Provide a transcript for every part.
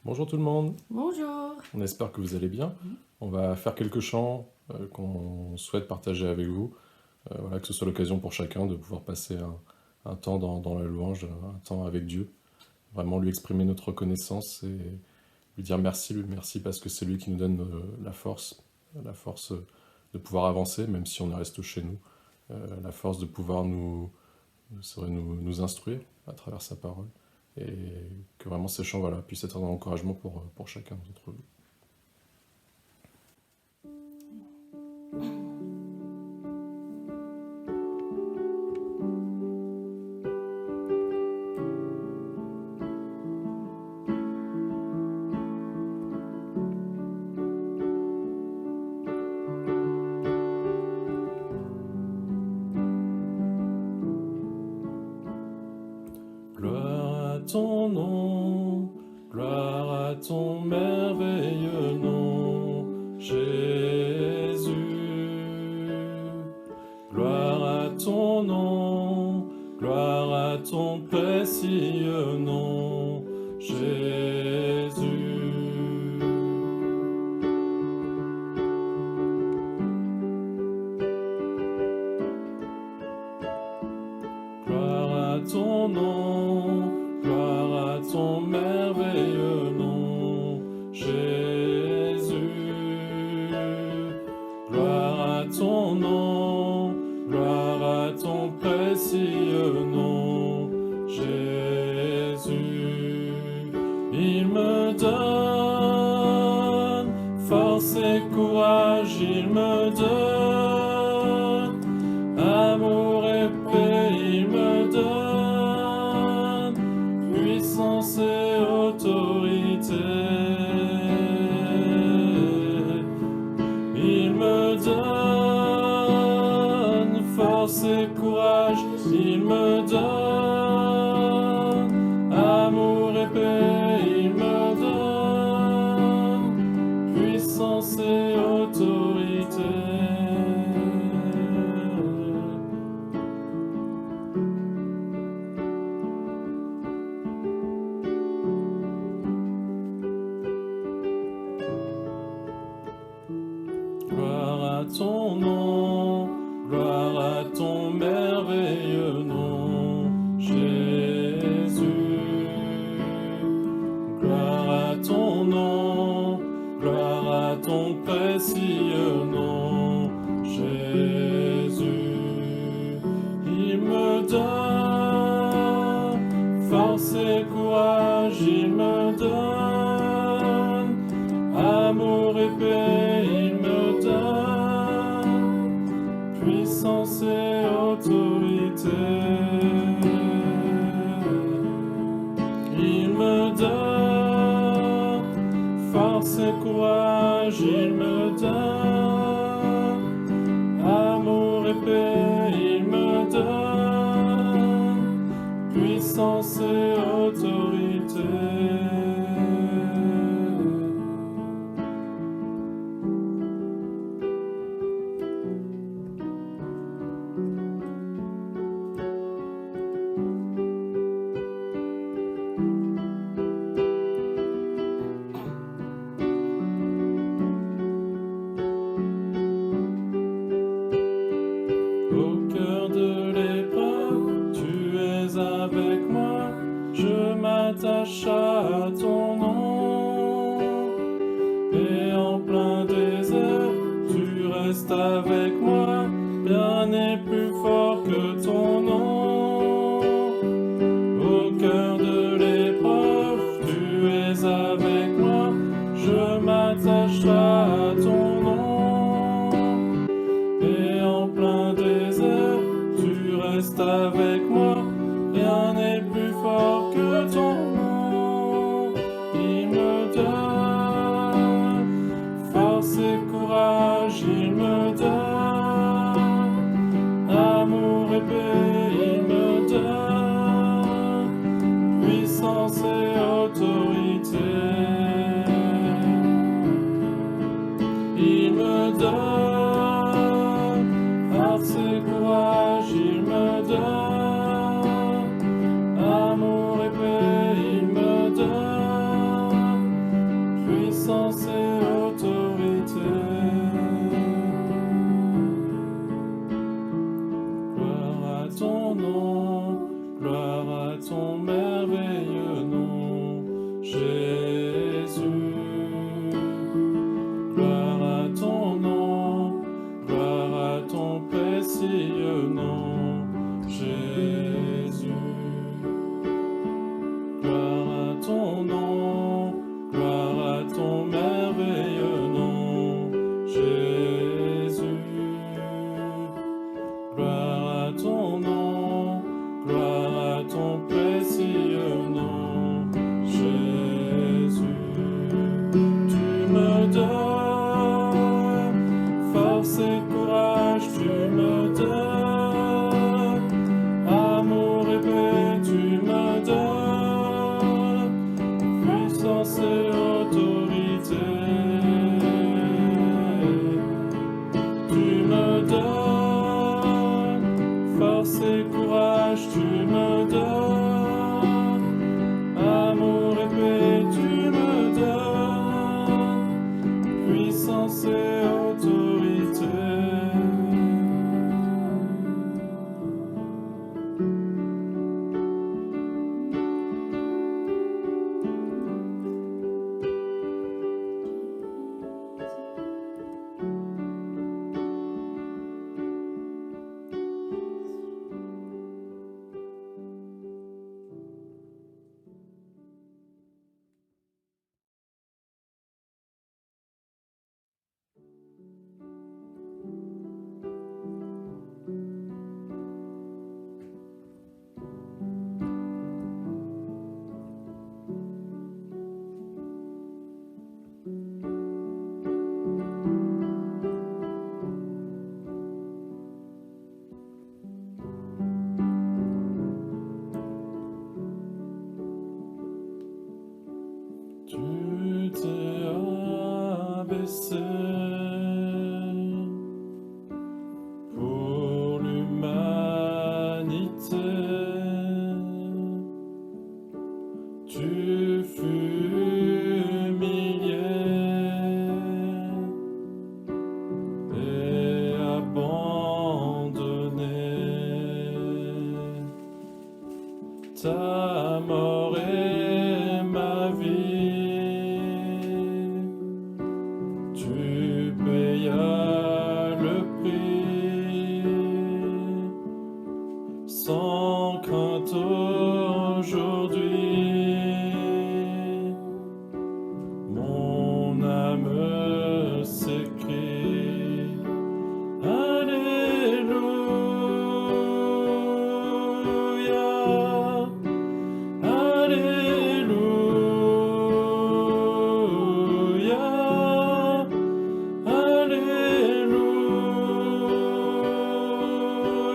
Bonjour tout le monde, Bonjour. on espère que vous allez bien. On va faire quelques chants qu'on souhaite partager avec vous. Voilà, que ce soit l'occasion pour chacun de pouvoir passer un temps dans la louange, un temps avec Dieu. Vraiment lui exprimer notre reconnaissance et lui dire merci, lui merci parce que c'est lui qui nous donne la force de pouvoir avancer, même si on reste chez nous, la force de pouvoir nous instruire à travers sa parole. Et que vraiment ces chants voilà, puissent être un encouragement pour chacun d'entre vous. Gloire à ton nom, gloire à ton merveilleux nom, Jésus. Gloire à ton nom, gloire à ton précieux nom, Jésus. Gloire à ton nom, gloire à ton merveilleux nom, Jésus. Gloire à ton nom, gloire à ton précieux nom, Jésus. Il me donne force et courage, il me donne amour et paix, il me donne puissance et autorité. Il me donne force et courage, il me donne amour et paix, il me donne puissance et autorité. Gloire à ton nom, gloire à ton merveilleux nom, Jésus. Gloire à ton nom, gloire à ton précieux nom, Jésus. Il me donne force et courage, il me donne amour et paix, il me donne puissance et autorité. Il me donne force et courage, il me donne amour et paix, il me donne puissance et autorité. Au cœur de l'épreuve, tu es avec moi, je m'attache à ton nom. Et en plein désert, tu restes avec moi, rien n'est plus fort que ton nom. Au cœur de l'épreuve, tu es avec moi, je m'attache à ton nom. Et en plein désert, tu restes avec moi, rien n'est plus fort que ton nom. Il me donne force et courage, il me donne amour et paix, il me donne puissance et autorité. Il me donne force et courage, il me donne visage tu me donnes, amour et paix tu me donnes, puissance et autorité. Tu t'es abaissé pour l'humanité. Tu fus humilié et abandonné. Ta mort est ma vie. Tu payas le prix sans crainte aujourd'hui. Mon âme s'écrie Alléluia, Alléluia,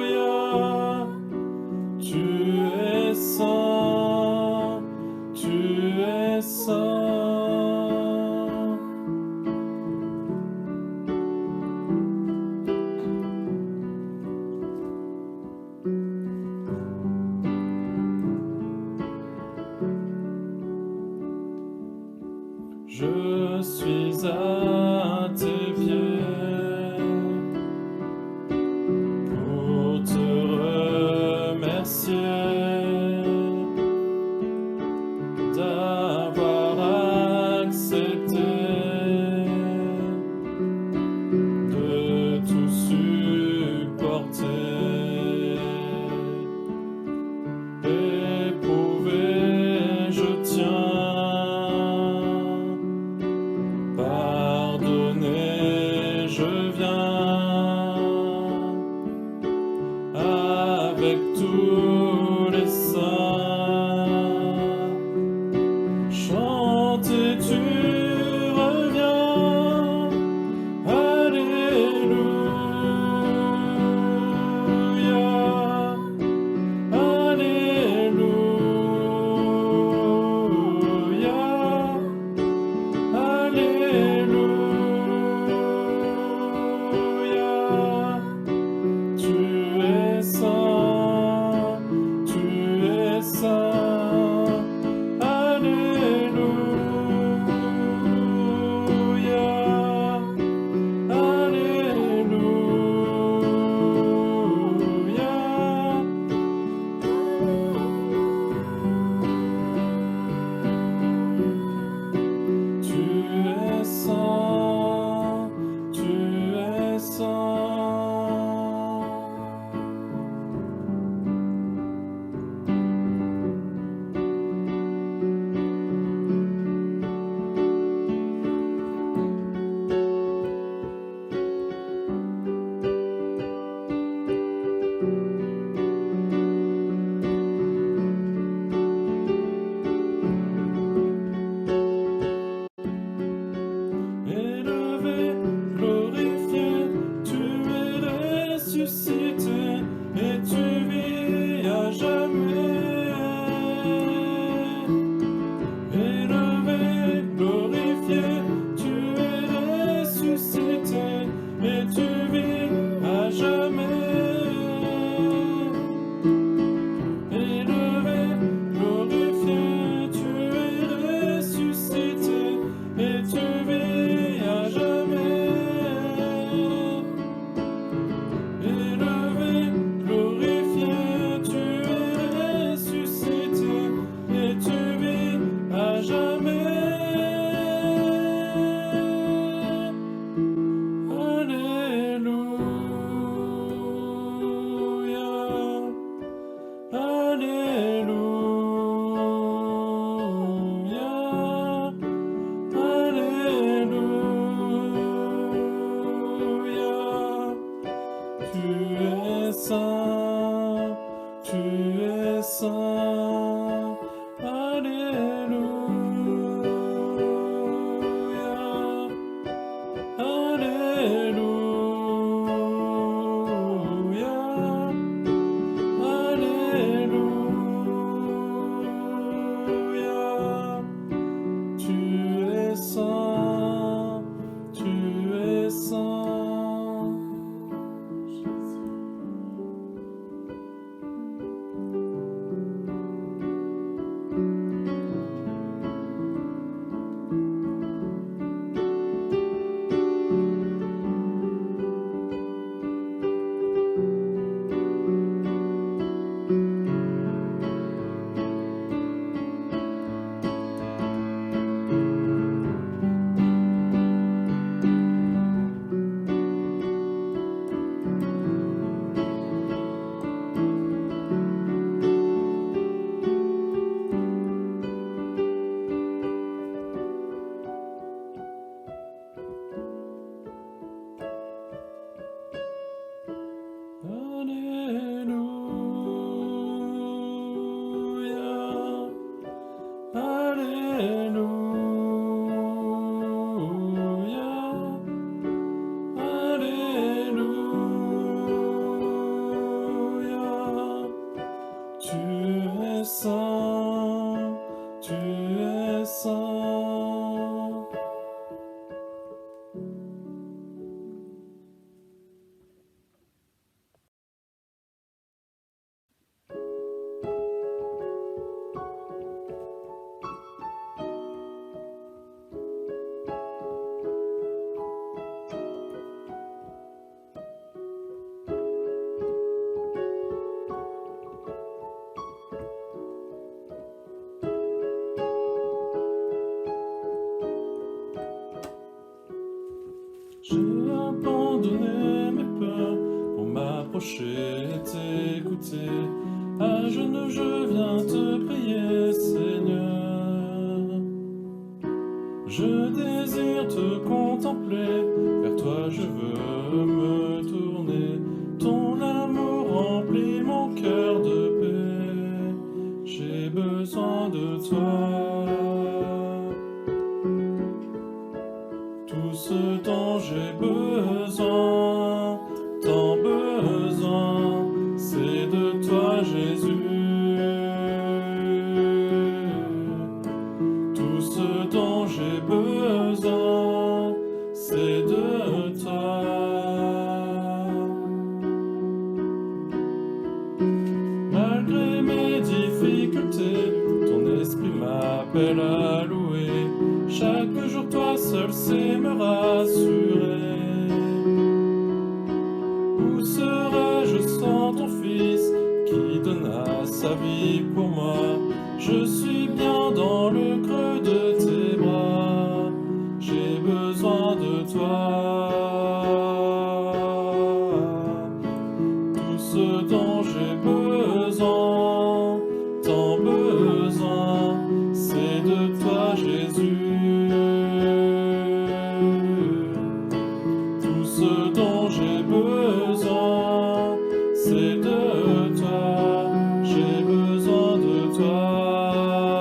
Alléluia. Tu es saint, tu es saint. Je suis à tes pieds pour te remercier d'avoir accepté de tout supporter, éprouvé je tiens par Alléluia. Tu es saint, tu es saint. Alléluia. Alléluia. Alléluia. Tu es saint, tu es saint. Alléluia. Alléluia. Alléluia. Tu es saint, tu es saint. J'ai abandonné mes peurs pour m'approcher et t'écouter. À genoux, je viens te prier, Seigneur. Je désire te contempler, vers toi je veux me tourner. Ton amour remplit mon cœur de paix. J'ai besoin de toi. Tout ce dont j'ai besoin, tant besoin, c'est de toi, Jésus. Tout ce dont j'ai besoin, c'est de toi. Malgré mes difficultés, ton esprit m'appelle à louer. Chaque jour, toi seul sais me rassurer. Où serais-je sans ton Fils qui donna sa vie pour moi? Je suis bien dans le creux de tes bras. J'ai besoin de toi. Tout ce dont j'ai besoin, tant besoin, c'est de toi, Jésus. Tout ce dont j'ai besoin, c'est de toi. J'ai besoin de toi.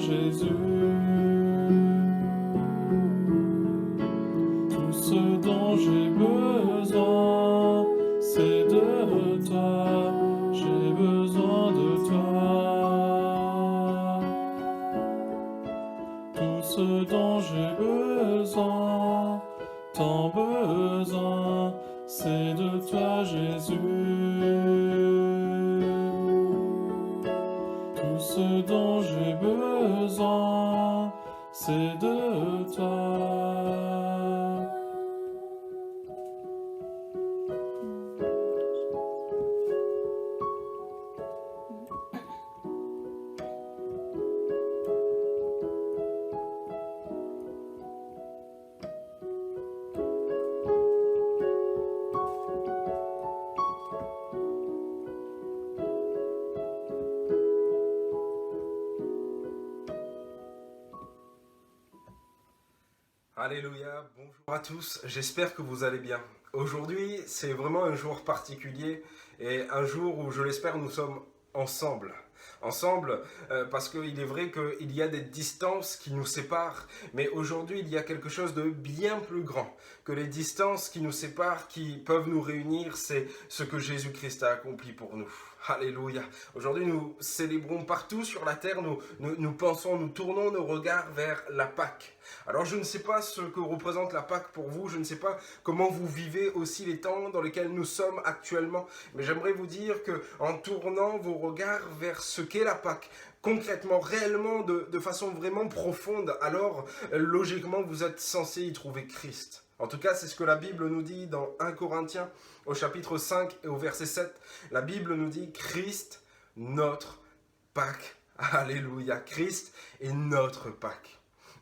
Jésus. Tout ce dont j'ai besoin, c'est de toi. J'ai besoin de toi. Tout ce dont j'ai besoin, tant besoin, c'est de toi, Jésus. Tout ce dont j'ai besoin, c'est de toi. Alléluia, bonjour à tous, j'espère que vous allez bien. Aujourd'hui, c'est vraiment un jour particulier et un jour où, je l'espère, nous sommes ensemble. Parce qu'il est vrai qu'il y a des distances qui nous séparent, mais aujourd'hui, il y a quelque chose de bien plus grand que les distances qui nous séparent, qui peuvent nous réunir, c'est ce que Jésus-Christ a accompli pour nous. Alléluia. Aujourd'hui, nous célébrons partout sur la terre, nous pensons, nous tournons nos regards vers la Pâque. Alors, je ne sais pas ce que représente la Pâque pour vous, je ne sais pas comment vous vivez aussi les temps dans lesquels nous sommes actuellement, mais j'aimerais vous dire que en tournant vos regards vers ce qu'est la Pâque, concrètement, réellement, de façon vraiment profonde, alors logiquement, vous êtes censé y trouver Christ. En tout cas, c'est ce que la Bible nous dit dans 1 Corinthiens, au chapitre 5 et au verset 7. La Bible nous dit « Christ, notre Pâque ». Alléluia, Christ est notre Pâque.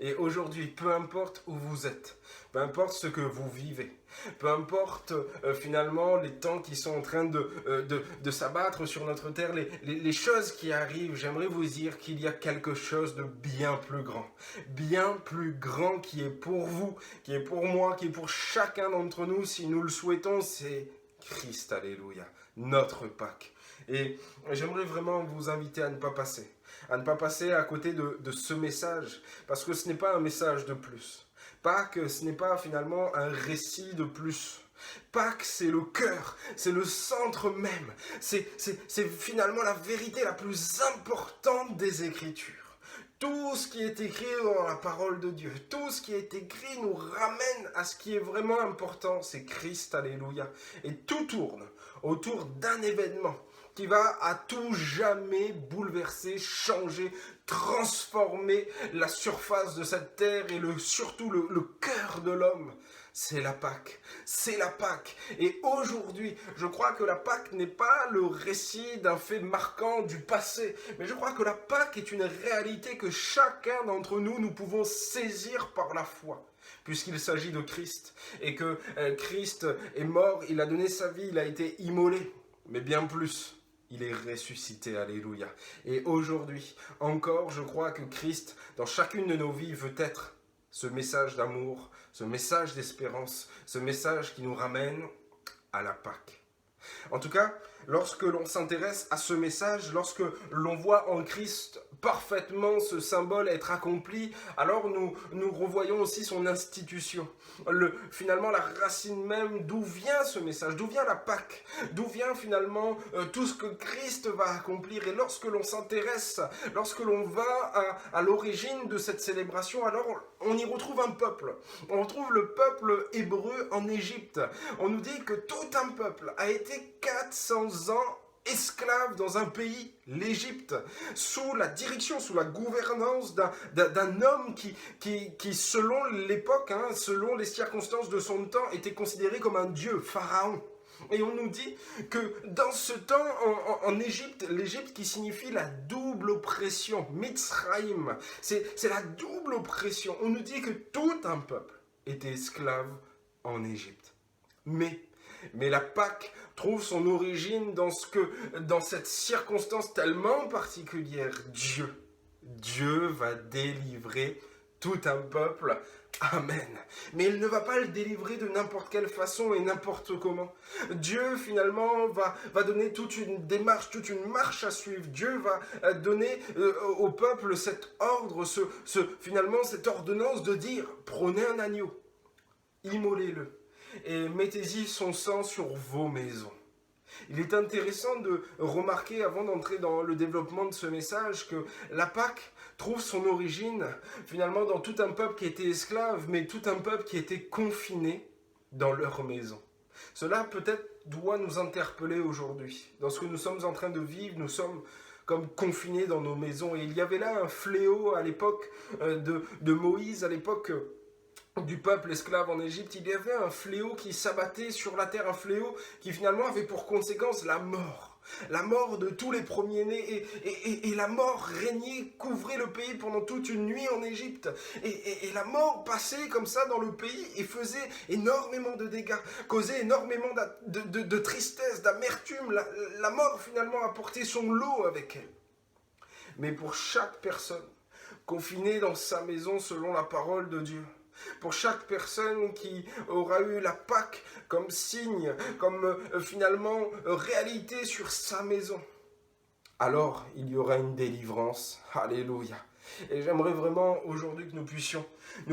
Et aujourd'hui, peu importe où vous êtes, peu importe ce que vous vivez, peu importe finalement les temps qui sont en train de s'abattre sur notre terre, les choses qui arrivent, j'aimerais vous dire qu'il y a quelque chose de bien plus grand qui est pour vous, qui est pour moi, qui est pour chacun d'entre nous, si nous le souhaitons, c'est Christ, alléluia, notre Pâque. Et j'aimerais vraiment vous inviter à ne pas passer à côté de ce message, parce que ce n'est pas un message de plus. Pâques, ce n'est pas finalement un récit de plus. Pâques, c'est le cœur, c'est le centre même, c'est finalement la vérité la plus importante des Écritures. Tout ce qui est écrit dans la parole de Dieu, tout ce qui est écrit nous ramène à ce qui est vraiment important, c'est Christ, alléluia. Et tout tourne autour d'un événement qui va à tout jamais bouleverser, changer, transformer la surface de cette terre et surtout le cœur de l'homme. C'est la Pâque, c'est la Pâque. Et aujourd'hui, je crois que la Pâque n'est pas le récit d'un fait marquant du passé, mais je crois que la Pâque est une réalité que chacun d'entre nous, nous pouvons saisir par la foi. Puisqu'il s'agit de Christ, et que Christ est mort, il a donné sa vie, il a été immolé, mais bien plus. Il est ressuscité, alléluia. Et aujourd'hui, encore, je crois que Christ, dans chacune de nos vies, veut être ce message d'amour, ce message d'espérance, ce message qui nous ramène à la Pâque. En tout cas, lorsque l'on s'intéresse à ce message, lorsque l'on voit en Christ parfaitement ce symbole être accompli, alors nous revoyons aussi son institution. Finalement, la racine même, d'où vient ce message, d'où vient la Pâque, d'où vient finalement tout ce que Christ va accomplir. Et lorsque l'on s'intéresse, lorsque l'on va à l'origine de cette célébration, alors on y retrouve un peuple. On retrouve le peuple hébreu en Égypte. On nous dit que tout un peuple a été 400 ans esclave dans un pays, l'Égypte, sous la direction, sous la gouvernance d'un homme qui selon l'époque, selon les circonstances de son temps, était considéré comme un dieu, Pharaon. Et on nous dit que dans ce temps, en Égypte, l'Égypte qui signifie la double oppression, Mitzraïm, c'est la double oppression. On nous dit que tout un peuple était esclave en Égypte. Mais la Pâque trouve son origine dans cette circonstance tellement particulière. Dieu va délivrer tout un peuple Amen. Mais il ne va pas le délivrer de n'importe quelle façon et n'importe comment. Dieu, finalement, va donner toute une démarche, toute une marche à suivre. Dieu va donner au peuple cet ordre, finalement, cette ordonnance de dire, prenez un agneau, immolez-le, et mettez-y son sang sur vos maisons. Il est intéressant de remarquer, avant d'entrer dans le développement de ce message, que la Pâque trouve son origine finalement dans tout un peuple qui était esclave, mais tout un peuple qui était confiné dans leur maison. Cela peut-être doit nous interpeller aujourd'hui. Dans ce que nous sommes en train de vivre, nous sommes comme confinés dans nos maisons. Et il y avait là un fléau à l'époque de Moïse, à l'époque du peuple esclave en Égypte. Il y avait un fléau qui s'abattait sur la terre, un fléau qui finalement avait pour conséquence la mort. La mort de tous les premiers-nés et la mort régnait, couvrait le pays pendant toute une nuit en Égypte. Et la mort passait comme ça dans le pays et faisait énormément de dégâts, causait énormément de tristesse, d'amertume. La mort finalement apportait son lot avec elle. Mais pour chaque personne confinée dans sa maison selon la parole de Dieu, pour chaque personne qui aura eu la Pâque comme signe, comme finalement réalité sur sa maison, alors il y aura une délivrance. Alléluia. Et j'aimerais vraiment aujourd'hui que nous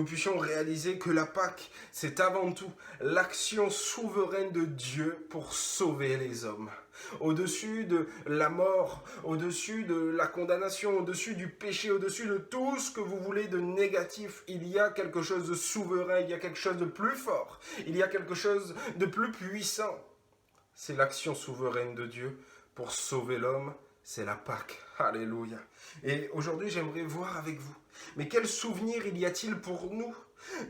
puissions réaliser que la Pâque, c'est avant tout l'action souveraine de Dieu pour sauver les hommes. Au-dessus de la mort, au-dessus de la condamnation, au-dessus du péché, au-dessus de tout ce que vous voulez de négatif, il y a quelque chose de souverain, il y a quelque chose de plus fort, il y a quelque chose de plus puissant. C'est l'action souveraine de Dieu pour sauver l'homme, c'est la Pâque. Alléluia. Et aujourd'hui, j'aimerais voir avec vous, mais quel souvenir il y a-t-il pour nous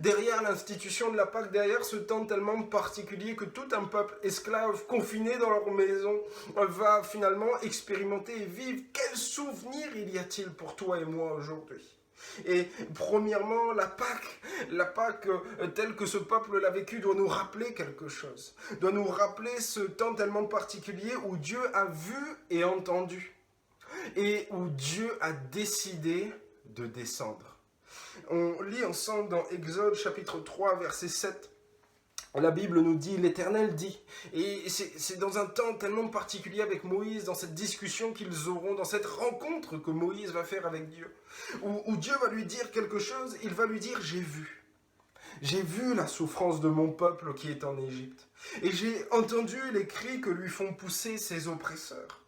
derrière l'institution de la Pâque, derrière ce temps tellement particulier que tout un peuple esclave, confiné dans leur maison, va finalement expérimenter et vivre? Quel souvenir il y a-t-il pour toi et moi aujourd'hui? Et premièrement, la Pâque telle que ce peuple l'a vécu doit nous rappeler quelque chose, doit nous rappeler ce temps tellement particulier où Dieu a vu et entendu, et où Dieu a décidé de descendre. On lit ensemble dans Exode chapitre 3 verset 7. La Bible nous dit, l'Éternel dit, et c'est dans un temps tellement particulier avec Moïse, dans cette discussion qu'ils auront, dans cette rencontre que Moïse va faire avec Dieu, où Dieu va lui dire quelque chose, il va lui dire, j'ai vu la souffrance de mon peuple qui est en Égypte, et j'ai entendu les cris que lui font pousser ses oppresseurs,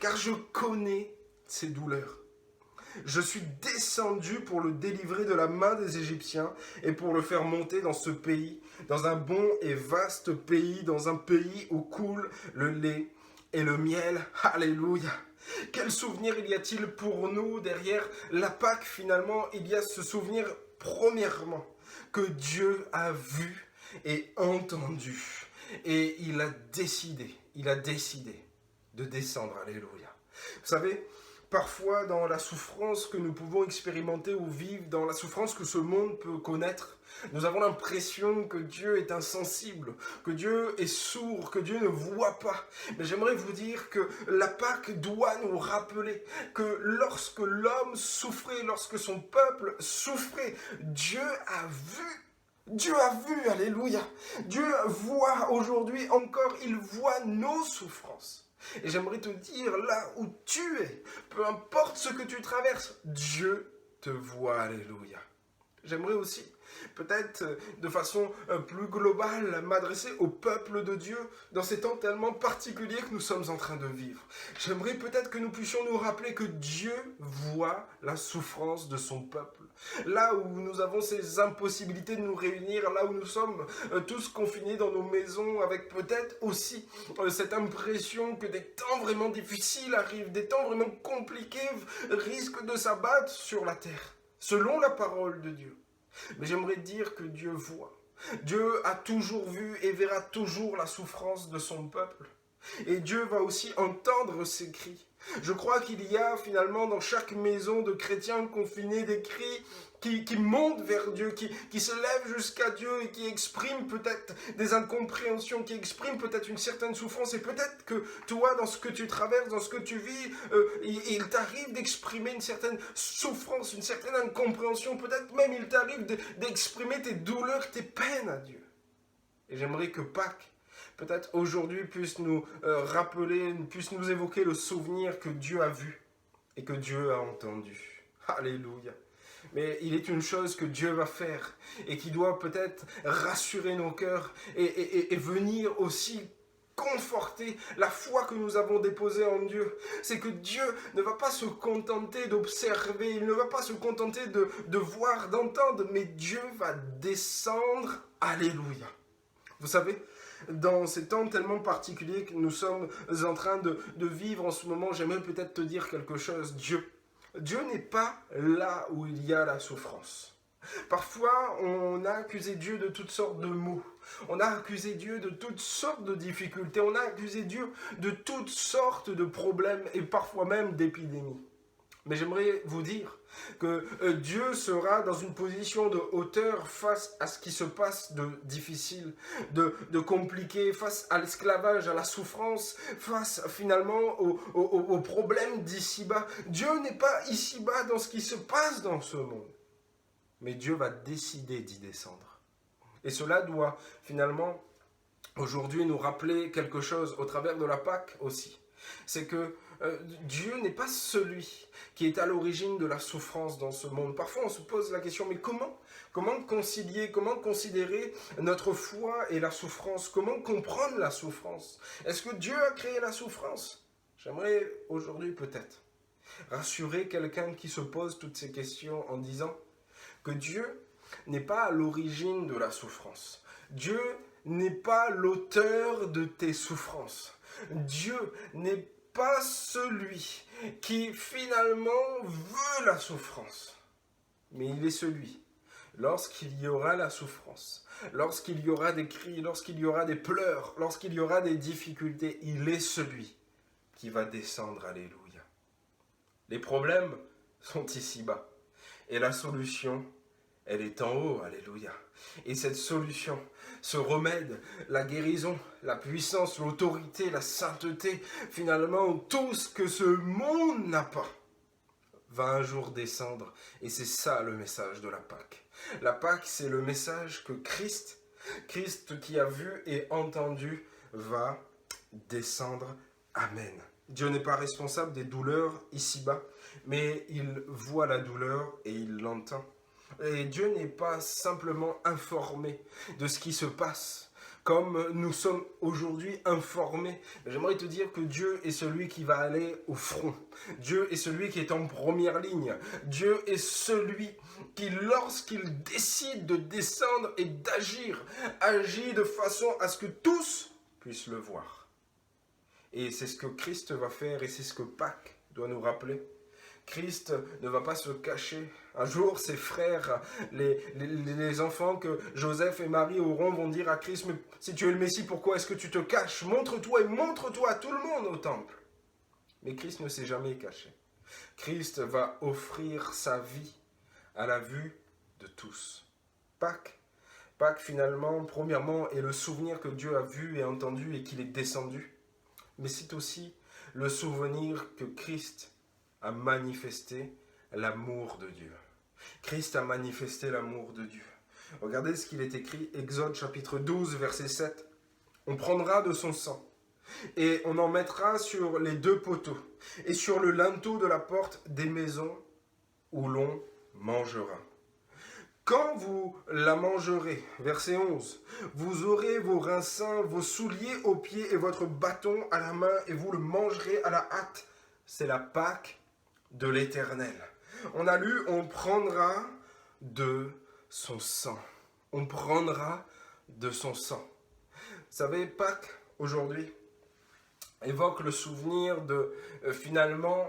car je connais ses douleurs. Je suis descendu pour le délivrer de la main des Égyptiens et pour le faire monter dans ce pays, dans un bon et vaste pays, dans un pays où coule le lait et le miel. Alléluia! Quel souvenir il y a-t-il pour nous derrière la Pâque finalement? Il y a ce souvenir premièrement que Dieu a vu et entendu et il a décidé de descendre. Alléluia! Vous savez, parfois, dans la souffrance que nous pouvons expérimenter ou vivre, dans la souffrance que ce monde peut connaître, nous avons l'impression que Dieu est insensible, que Dieu est sourd, que Dieu ne voit pas. Mais j'aimerais vous dire que la Pâque doit nous rappeler que lorsque l'homme souffrait, lorsque son peuple souffrait, Dieu a vu, alléluia. Dieu voit aujourd'hui encore, il voit nos souffrances. Et j'aimerais te dire, là où tu es, peu importe ce que tu traverses, Dieu te voit, alléluia. J'aimerais aussi, peut-être de façon plus globale, m'adresser au peuple de Dieu dans ces temps tellement particuliers que nous sommes en train de vivre. J'aimerais peut-être que nous puissions nous rappeler que Dieu voit la souffrance de son peuple. Là où nous avons ces impossibilités de nous réunir, là où nous sommes tous confinés dans nos maisons, avec peut-être aussi cette impression que des temps vraiment difficiles arrivent, des temps vraiment compliqués risquent de s'abattre sur la terre, selon la parole de Dieu. Mais j'aimerais dire que Dieu voit. Dieu a toujours vu et verra toujours la souffrance de son peuple. Et Dieu va aussi entendre ses cris. Je crois qu'il y a finalement dans chaque maison de chrétiens confinés des cris qui monte vers Dieu, qui se lève jusqu'à Dieu et qui exprime peut-être des incompréhensions, qui exprime peut-être une certaine souffrance. Et peut-être que toi, dans ce que tu traverses, dans ce que tu vis, il t'arrive d'exprimer une certaine souffrance, une certaine incompréhension. Peut-être même il t'arrive d'exprimer tes douleurs, tes peines à Dieu. Et j'aimerais que Pâques, peut-être aujourd'hui, puisse nous rappeler, puisse nous évoquer le souvenir que Dieu a vu et que Dieu a entendu. Alléluia. Mais il est une chose que Dieu va faire et qui doit peut-être rassurer nos cœurs et venir aussi conforter la foi que nous avons déposée en Dieu. C'est que Dieu ne va pas se contenter d'observer, il ne va pas se contenter de voir, d'entendre, mais Dieu va descendre. Alléluia. Vous savez, dans ces temps tellement particuliers que nous sommes en train de vivre en ce moment, j'aimerais peut-être te dire quelque chose. Dieu n'est pas là où il y a la souffrance. Parfois, on a accusé Dieu de toutes sortes de maux. On a accusé Dieu de toutes sortes de difficultés. On a accusé Dieu de toutes sortes de problèmes et parfois même d'épidémies. Mais j'aimerais vous dire que Dieu sera dans une position de hauteur face à ce qui se passe de difficile, de compliqué, face à l'esclavage, à la souffrance, face finalement aux problèmes d'ici-bas. Dieu n'est pas ici-bas dans ce qui se passe dans ce monde, mais Dieu va décider d'y descendre. Et cela doit finalement aujourd'hui nous rappeler quelque chose au travers de la Pâque aussi. C'est que Dieu n'est pas celui qui est à l'origine de la souffrance dans ce monde. Parfois on se pose la question, mais comment concilier, comment considérer notre foi et la souffrance? Comment comprendre la souffrance? Est-ce que Dieu a créé la souffrance? J'aimerais aujourd'hui peut-être rassurer quelqu'un qui se pose toutes ces questions en disant que Dieu n'est pas à l'origine de la souffrance. Dieu n'est pas l'auteur de tes souffrances. Dieu n'est pas celui qui finalement veut la souffrance. Mais il est celui, lorsqu'il y aura la souffrance, lorsqu'il y aura des cris, lorsqu'il y aura des pleurs, lorsqu'il y aura des difficultés, il est celui qui va descendre. Alléluia. Les problèmes sont ici-bas. Et la solution, elle est en haut. Alléluia. Et cette solution, ce remède, la guérison, la puissance, l'autorité, la sainteté, finalement tout ce que ce monde n'a pas, va un jour descendre. Et c'est ça le message de la Pâque. La Pâque, c'est le message que Christ qui a vu et entendu, va descendre. Amen. Dieu n'est pas responsable des douleurs ici-bas, mais il voit la douleur et il l'entend. Et Dieu n'est pas simplement informé de ce qui se passe, comme nous sommes aujourd'hui informés. J'aimerais te dire que Dieu est celui qui va aller au front. Dieu est celui qui est en première ligne. Dieu est celui qui, lorsqu'il décide de descendre et d'agir, agit de façon à ce que tous puissent le voir. Et c'est ce que Christ va faire et c'est ce que Pâques doit nous rappeler. Christ ne va pas se cacher. Un jour, ses frères, les enfants que Joseph et Marie auront, vont dire à Christ, mais si tu es le Messie, pourquoi est-ce que tu te caches? Montre-toi et montre-toi à tout le monde au temple. Mais Christ ne s'est jamais caché. Christ va offrir sa vie à la vue de tous. Pâques, finalement, premièrement, est le souvenir que Dieu a vu et entendu et qu'il est descendu. Mais c'est aussi le souvenir que Christ a manifesté l'amour de Dieu. Christ a manifesté l'amour de Dieu. Regardez ce qu'il est écrit, Exode chapitre 12, verset 7. On prendra de son sang et on en mettra sur les deux poteaux et sur le linteau de la porte des maisons où l'on mangera. Quand vous la mangerez, verset 11, vous aurez vos reins sains, vos souliers aux pieds et votre bâton à la main et vous le mangerez à la hâte. C'est la Pâque de l'Éternel. On a lu, on prendra de son sang. On prendra de son sang. Vous savez, Pâques, aujourd'hui, évoque le souvenir de, finalement,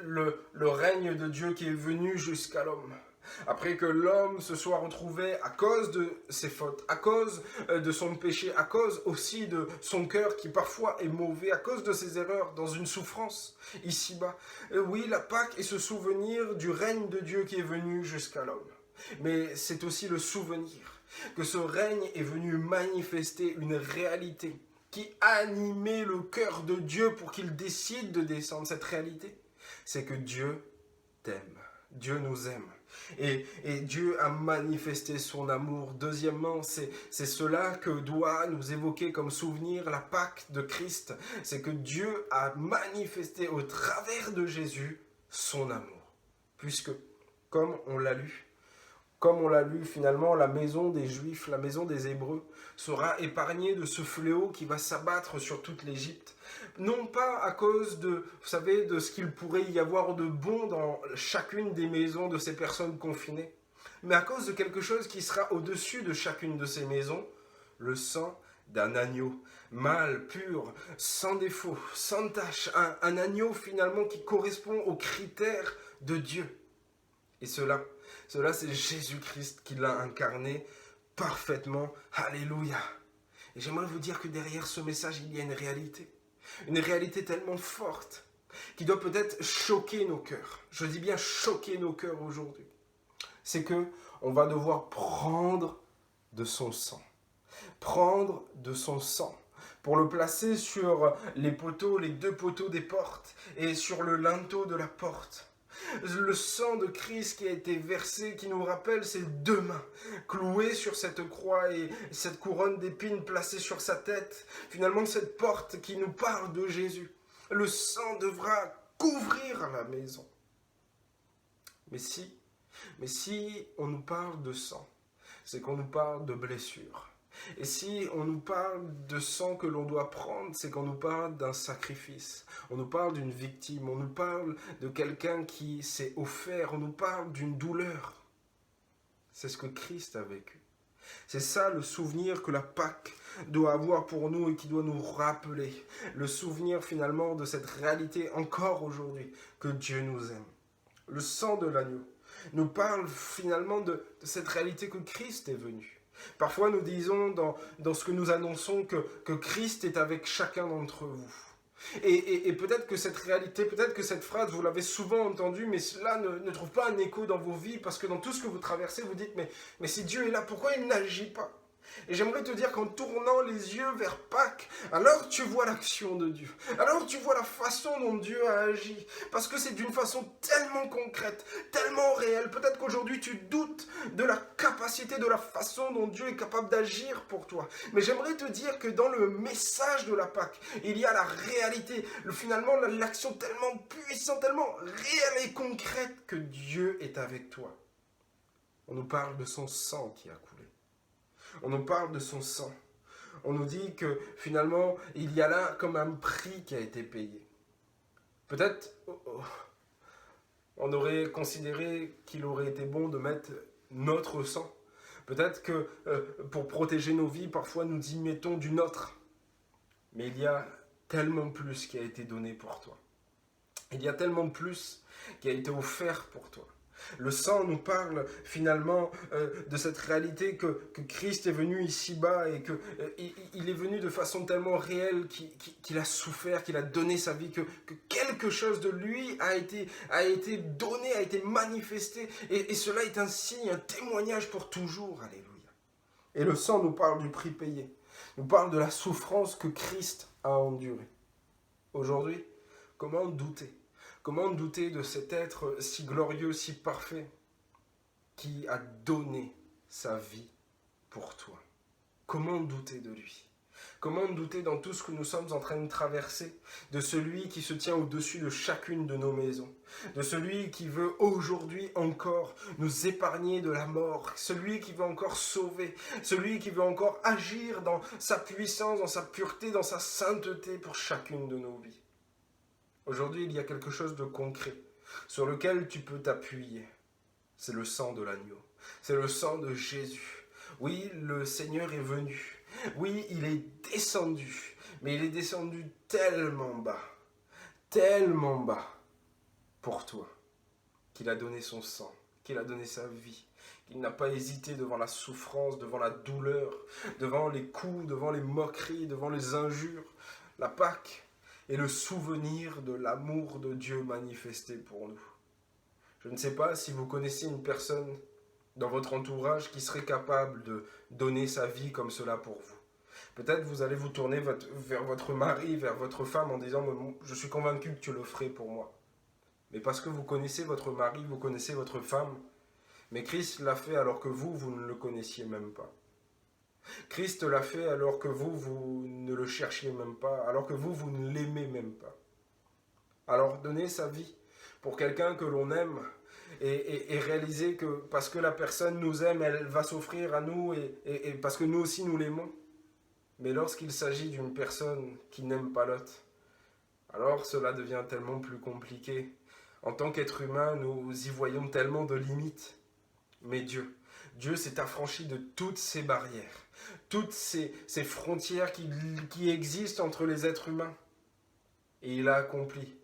le règne de Dieu qui est venu jusqu'à l'homme. Après que l'homme se soit retrouvé à cause de ses fautes, à cause de son péché, à cause aussi de son cœur qui parfois est mauvais, à cause de ses erreurs, dans une souffrance ici-bas. Oui, la Pâque est ce souvenir du règne de Dieu qui est venu jusqu'à l'homme. mais c'est aussi le souvenir que ce règne est venu manifester une réalité qui animait le cœur de Dieu pour qu'il décide de descendre. Cette réalité, c'est que Dieu t'aime, Dieu nous aime. Et Dieu a manifesté son amour. Deuxièmement, c'est cela que doit nous évoquer comme souvenir la Pâque de Christ. C'est que Dieu a manifesté au travers de Jésus son amour. Puisque, comme on l'a lu, finalement, la maison des Juifs, la maison des Hébreux, sera épargnée de ce fléau qui va s'abattre sur toute l'Égypte. Non pas à cause de, vous savez, de ce qu'il pourrait y avoir de bon dans chacune des maisons de ces personnes confinées, mais à cause de quelque chose qui sera au-dessus de chacune de ces maisons, le sang d'un agneau, mâle, pur, sans défaut, sans tache, un agneau finalement qui correspond aux critères de Dieu. Et cela c'est Jésus-Christ qui l'a incarné parfaitement. Alléluia. Et j'aimerais vous dire que derrière ce message, il y a une réalité tellement forte, qui doit peut-être choquer nos cœurs. Je dis bien choquer nos cœurs aujourd'hui. C'est que on va devoir prendre de son sang. Prendre de son sang pour le placer sur les poteaux, les 2 poteaux des portes et sur le linteau de la porte. Le sang de Christ qui a été versé, qui nous rappelle ses 2 mains clouées sur cette croix et cette couronne d'épines placée sur sa tête. Finalement, cette porte qui nous parle de Jésus. Le sang devra couvrir la maison. Mais si on nous parle de sang, c'est qu'on nous parle de blessures. Et si on nous parle de sang que l'on doit prendre, c'est qu'on nous parle d'un sacrifice. On nous parle d'une victime, on nous parle de quelqu'un qui s'est offert, on nous parle d'une douleur. C'est ce que Christ a vécu. C'est ça le souvenir que la Pâque doit avoir pour nous et qui doit nous rappeler. Le souvenir finalement de cette réalité encore aujourd'hui, que Dieu nous aime. Le sang de l'agneau nous parle finalement de cette réalité que Christ est venu. Parfois nous disons dans ce que nous annonçons que Christ est avec chacun d'entre vous. Et peut-être que cette réalité, peut-être que cette phrase, vous l'avez souvent entendue, mais cela ne trouve pas un écho dans vos vies, parce que dans tout ce que vous traversez, vous dites, mais si Dieu est là, pourquoi il n'agit pas ? Et j'aimerais te dire qu'en tournant les yeux vers Pâques, alors tu vois l'action de Dieu. Alors tu vois la façon dont Dieu a agi. Parce que c'est d'une façon tellement concrète, tellement réelle. Peut-être qu'aujourd'hui tu doutes de la capacité, de la façon dont Dieu est capable d'agir pour toi. Mais j'aimerais te dire que dans le message de la Pâque, il y a la réalité, finalement l'action tellement puissante, tellement réelle et concrète que Dieu est avec toi. On nous parle de son sang qui a coulé. On nous parle de son sang. On nous dit que finalement, il y a là comme un prix qui a été payé. Peut-être, on aurait considéré qu'il aurait été bon de mettre notre sang. Peut-être que pour protéger nos vies, parfois nous y mettons du nôtre. Mais il y a tellement plus qui a été donné pour toi. Il y a tellement plus qui a été offert pour toi. Le sang nous parle finalement de cette réalité que Christ est venu ici-bas et qu'il est venu de façon tellement réelle qu'il a souffert, qu'il a donné sa vie, que quelque chose de lui a été donné, a été manifesté. Et cela est un signe, un témoignage pour toujours. Alléluia. Et le sang nous parle du prix payé, nous parle de la souffrance que Christ a endurée. Aujourd'hui, comment douter ? Comment douter de cet être si glorieux, si parfait, qui a donné sa vie pour toi? Comment douter de lui? Comment douter dans tout ce que nous sommes en train de traverser, de celui qui se tient au-dessus de chacune de nos maisons, de celui qui veut aujourd'hui encore nous épargner de la mort, celui qui veut encore sauver, celui qui veut encore agir dans sa puissance, dans sa pureté, dans sa sainteté pour chacune de nos vies. Aujourd'hui, il y a quelque chose de concret sur lequel tu peux t'appuyer. C'est le sang de l'agneau. C'est le sang de Jésus. Oui, le Seigneur est venu. Oui, il est descendu. Mais il est descendu tellement bas pour toi, qu'il a donné son sang, qu'il a donné sa vie, qu'il n'a pas hésité devant la souffrance, devant la douleur, devant les coups, devant les moqueries, devant les injures. La Pâque et le souvenir de l'amour de Dieu manifesté pour nous. Je ne sais pas si vous connaissez une personne dans votre entourage qui serait capable de donner sa vie comme cela pour vous. Peut-être vous allez vous tourner vers votre mari, vers votre femme en disant « Je suis convaincu que tu le ferais pour moi ». Mais parce que vous connaissez votre mari, vous connaissez votre femme, mais Christ l'a fait alors que vous ne le connaissiez même pas. Christ l'a fait alors que vous ne le cherchiez même pas, alors que vous ne l'aimez même pas. Alors donner sa vie pour quelqu'un que l'on aime et réaliser que parce que la personne nous aime, elle va s'offrir à nous et parce que nous aussi nous l'aimons. Mais lorsqu'il s'agit d'une personne qui n'aime pas l'autre, alors cela devient tellement plus compliqué. En tant qu'être humain, nous y voyons tellement de limites. Mais Dieu s'est affranchi de toutes ces barrières, toutes ces frontières qui existent entre les êtres humains. Et il a accompli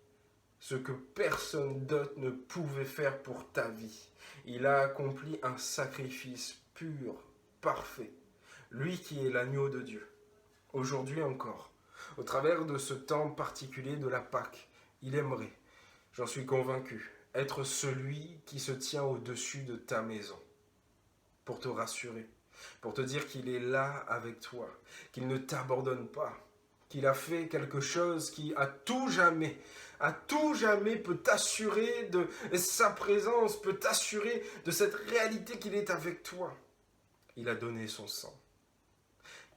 ce que personne d'autre ne pouvait faire pour ta vie. Il a accompli un sacrifice pur, parfait. Lui qui est l'agneau de Dieu. Aujourd'hui encore, au travers de ce temps particulier de la Pâque, il aimerait, j'en suis convaincu, être celui qui se tient au-dessus de ta maison, pour te rassurer, pour te dire qu'il est là avec toi, qu'il ne t'abandonne pas, qu'il a fait quelque chose qui à tout jamais peut t'assurer de sa présence, peut t'assurer de cette réalité qu'il est avec toi. Il a donné son sang.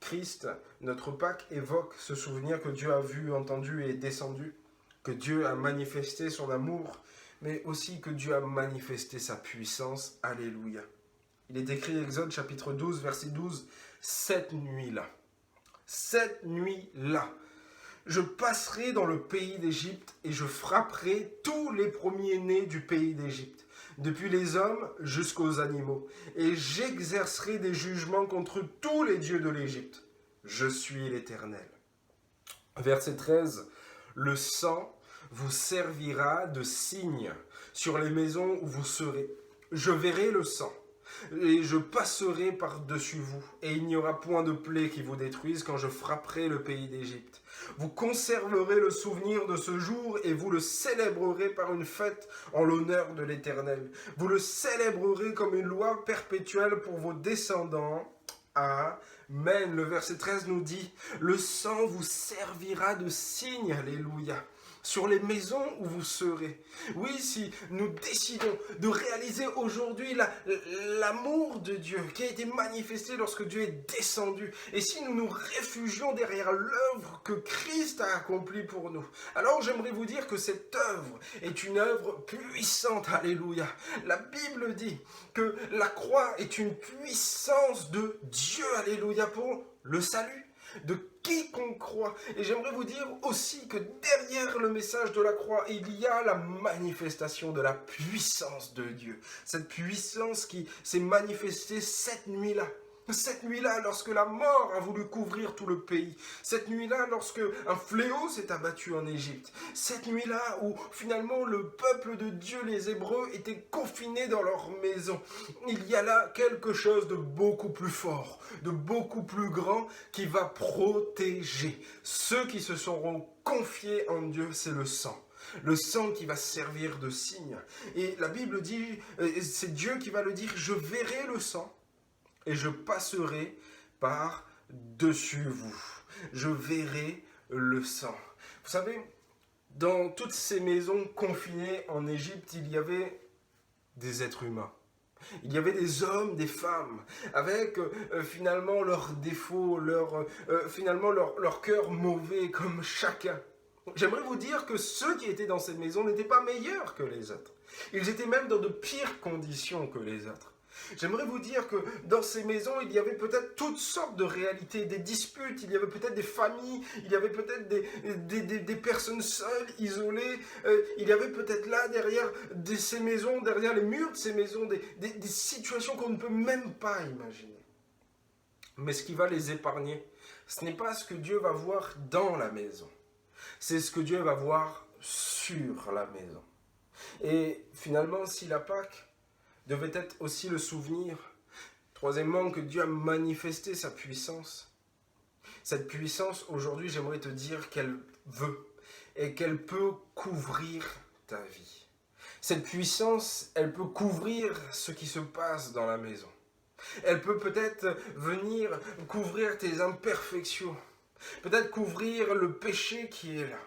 Christ, notre Pâque, évoque ce souvenir que Dieu a vu, entendu et descendu, que Dieu a manifesté son amour, mais aussi que Dieu a manifesté sa puissance. Alléluia. Il est écrit, Exode chapitre 12, verset 12, « Cette nuit-là, je passerai dans le pays d'Égypte et je frapperai tous les premiers-nés du pays d'Égypte, depuis les hommes jusqu'aux animaux, et j'exercerai des jugements contre tous les dieux de l'Égypte. Je suis l'Éternel. » Verset 13, « Le sang vous servira de signe sur les maisons où vous serez. Je verrai le sang, et je passerai par-dessus vous, et il n'y aura point de plaie qui vous détruise quand je frapperai le pays d'Égypte. Vous conserverez le souvenir de ce jour et vous le célébrerez par une fête en l'honneur de l'Éternel. Vous le célébrerez comme une loi perpétuelle pour vos descendants. » Amen. Le verset 13 nous dit, « Le sang vous servira de signe, alléluia, sur les maisons où vous serez. » Oui, si nous décidons de réaliser aujourd'hui l'amour de Dieu qui a été manifesté lorsque Dieu est descendu, et si nous nous réfugions derrière l'œuvre que Christ a accomplie pour nous, alors j'aimerais vous dire que cette œuvre est une œuvre puissante, alléluia. La Bible dit que la croix est une puissance de Dieu, alléluia, pour le salut de quiconque croit. Et j'aimerais vous dire aussi que derrière le message de la croix, il y a la manifestation de la puissance de Dieu. Cette puissance qui s'est manifestée cette nuit-là. Cette nuit-là, lorsque la mort a voulu couvrir tout le pays. Cette nuit-là, lorsque un fléau s'est abattu en Égypte. Cette nuit-là, où finalement le peuple de Dieu, les Hébreux, étaient confinés dans leur maison. Il y a là quelque chose de beaucoup plus fort, de beaucoup plus grand, qui va protéger ceux qui se seront confiés en Dieu. C'est le sang. Le sang qui va servir de signe. Et la Bible dit, c'est Dieu qui va le dire, « Je verrai le sang. Et je passerai par-dessus vous. Je verrai le sang. » Vous savez, dans toutes ces maisons confinées en Égypte, il y avait des êtres humains. Il y avait des hommes, des femmes, avec finalement leurs défauts, finalement leur cœur mauvais comme chacun. J'aimerais vous dire que ceux qui étaient dans ces maisons n'étaient pas meilleurs que les autres. Ils étaient même dans de pires conditions que les autres. J'aimerais vous dire que dans ces maisons, il y avait peut-être toutes sortes de réalités, des disputes, il y avait peut-être des familles, il y avait peut-être des personnes seules, isolées, il y avait peut-être là, derrière ces maisons, derrière les murs de ces maisons, des situations qu'on ne peut même pas imaginer. Mais ce qui va les épargner, ce n'est pas ce que Dieu va voir dans la maison, c'est ce que Dieu va voir sur la maison. Et finalement, si la Pâque devait être aussi le souvenir, troisièmement, que Dieu a manifesté sa puissance. Cette puissance, aujourd'hui, j'aimerais te dire qu'elle veut et qu'elle peut couvrir ta vie. Cette puissance, elle peut couvrir ce qui se passe dans la maison. Elle peut peut-être venir couvrir tes imperfections, peut-être couvrir le péché qui est là.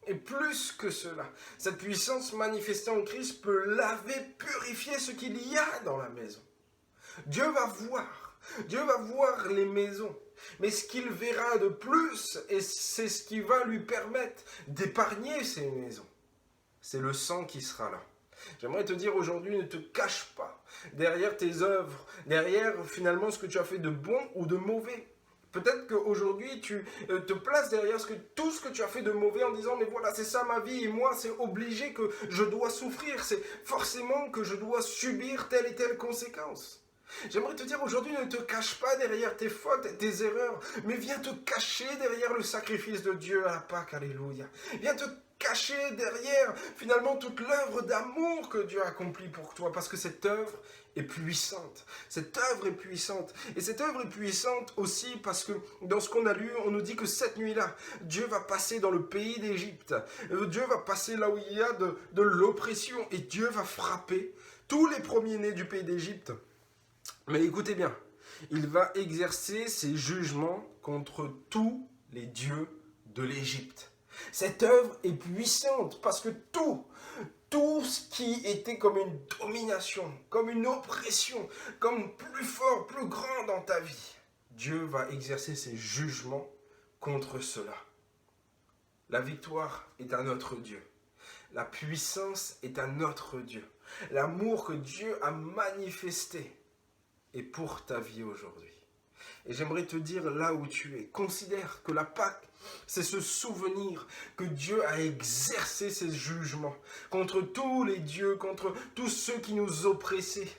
Et plus que cela, cette puissance manifestée en Christ peut laver, purifier ce qu'il y a dans la maison. Dieu va voir les maisons. Mais ce qu'il verra de plus, et c'est ce qui va lui permettre d'épargner ces maisons, c'est le sang qui sera là. J'aimerais te dire aujourd'hui, ne te cache pas derrière tes œuvres, derrière finalement ce que tu as fait de bon ou de mauvais. Peut-être qu'aujourd'hui, tu te places derrière tout ce que tu as fait de mauvais en disant « Mais voilà, c'est ça ma vie et moi, c'est obligé que je dois souffrir. C'est forcément que je dois subir telle et telle conséquence. » J'aimerais te dire aujourd'hui, ne te cache pas derrière tes fautes et tes erreurs, mais viens te cacher derrière le sacrifice de Dieu à la Pâque, alléluia. Viens te cacher derrière finalement toute l'œuvre d'amour que Dieu a accomplie pour toi, parce que cette œuvre est puissante. Cette œuvre est puissante. Et cette œuvre est puissante aussi parce que dans ce qu'on a lu, on nous dit que cette nuit-là, Dieu va passer dans le pays d'Égypte. Dieu va passer là où il y a de l'oppression et Dieu va frapper tous les premiers-nés du pays d'Égypte. Mais écoutez bien, il va exercer ses jugements contre tous les dieux de l'Égypte. Cette œuvre est puissante parce que tout ce qui était comme une domination, comme une oppression, comme plus fort, plus grand dans ta vie, Dieu va exercer ses jugements contre cela. La victoire est à notre Dieu. La puissance est à notre Dieu. L'amour que Dieu a manifesté est pour ta vie aujourd'hui. Et j'aimerais te dire là où tu es, considère que la Pâque, c'est ce souvenir que Dieu a exercé ses jugements contre tous les dieux, contre tous ceux qui nous oppressaient.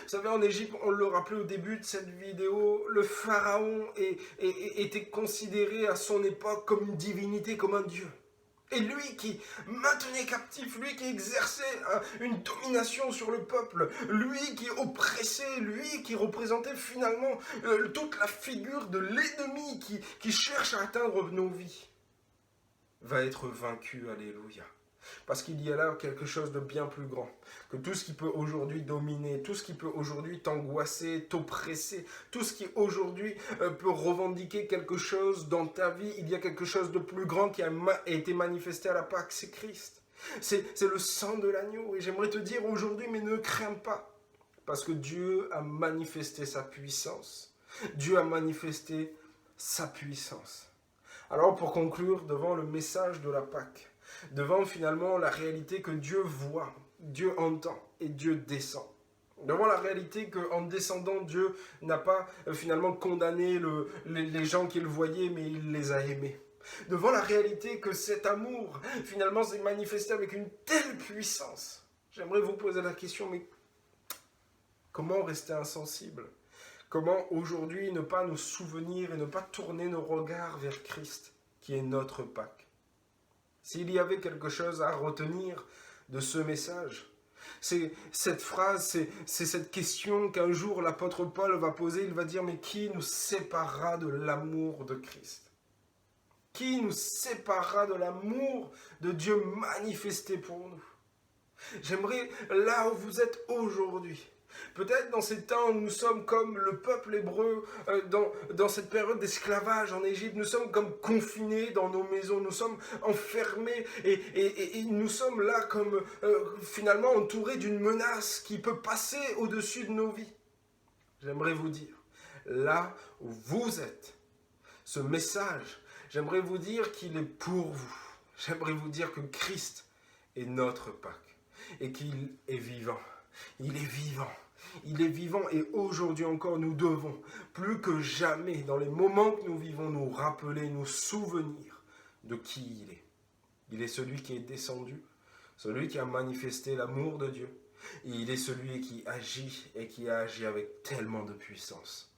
Vous savez, en Égypte, on le rappelait au début de cette vidéo, le pharaon était considéré à son époque comme une divinité, comme un dieu. Et lui qui maintenait captif, lui qui exerçait une domination sur le peuple, lui qui oppressait, lui qui représentait finalement toute la figure de l'ennemi qui cherche à atteindre nos vies, va être vaincu, alléluia. Parce qu'il y a là quelque chose de bien plus grand que tout ce qui peut aujourd'hui dominer, tout ce qui peut aujourd'hui t'angoisser, t'oppresser, tout ce qui aujourd'hui peut revendiquer quelque chose dans ta vie. Il y a quelque chose de plus grand qui a été manifesté à la Pâque, c'est Christ. C'est le sang de l'agneau. Et j'aimerais te dire aujourd'hui, mais ne crains pas, parce que Dieu a manifesté sa puissance. Dieu a manifesté sa puissance. Alors pour conclure, devant le message de la Pâque, devant finalement la réalité que Dieu voit, Dieu entend et Dieu descend. Devant la réalité qu'en descendant, Dieu n'a pas finalement condamné les gens qu'il voyait, mais il les a aimés. Devant la réalité que cet amour finalement s'est manifesté avec une telle puissance. J'aimerais vous poser la question, mais comment rester insensible ? Comment aujourd'hui ne pas nous souvenir et ne pas tourner nos regards vers Christ, qui est notre Pâque ? S'il y avait quelque chose à retenir de ce message, c'est cette phrase, c'est cette question qu'un jour l'apôtre Paul va poser. Il va dire, mais qui nous séparera de l'amour de Christ ? Qui nous séparera de l'amour de Dieu manifesté pour nous ? J'aimerais, là où vous êtes aujourd'hui, peut-être dans ces temps où nous sommes comme le peuple hébreu, dans cette période d'esclavage en Égypte, nous sommes comme confinés dans nos maisons, nous sommes enfermés et nous sommes là comme finalement entourés d'une menace qui peut passer au-dessus de nos vies. J'aimerais vous dire, là où vous êtes, ce message, j'aimerais vous dire qu'il est pour vous. J'aimerais vous dire que Christ est notre Pâque et qu'il est vivant. Il est vivant. Il est vivant et aujourd'hui encore nous devons, plus que jamais, dans les moments que nous vivons, nous rappeler, nous souvenir de qui il est. Il est celui qui est descendu, celui qui a manifesté l'amour de Dieu. Et il est celui qui agit et qui a agi avec tellement de puissance.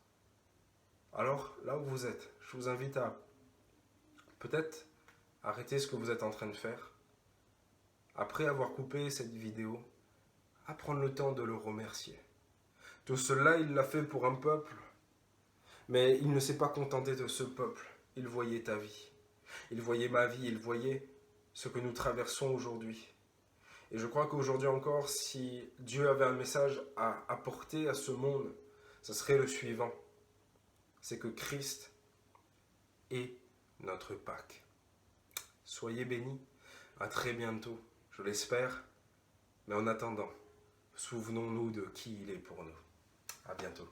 Alors, là où vous êtes, je vous invite à peut-être arrêter ce que vous êtes en train de faire. Après avoir coupé cette vidéo, à prendre le temps de le remercier. Tout cela, il l'a fait pour un peuple, mais il ne s'est pas contenté de ce peuple. Il voyait ta vie, il voyait ma vie, il voyait ce que nous traversons aujourd'hui. Et je crois qu'aujourd'hui encore, si Dieu avait un message à apporter à ce monde, ce serait le suivant. C'est que Christ est notre Pâques. Soyez bénis, à très bientôt, je l'espère. Mais en attendant, souvenons-nous de qui il est pour nous. À bientôt.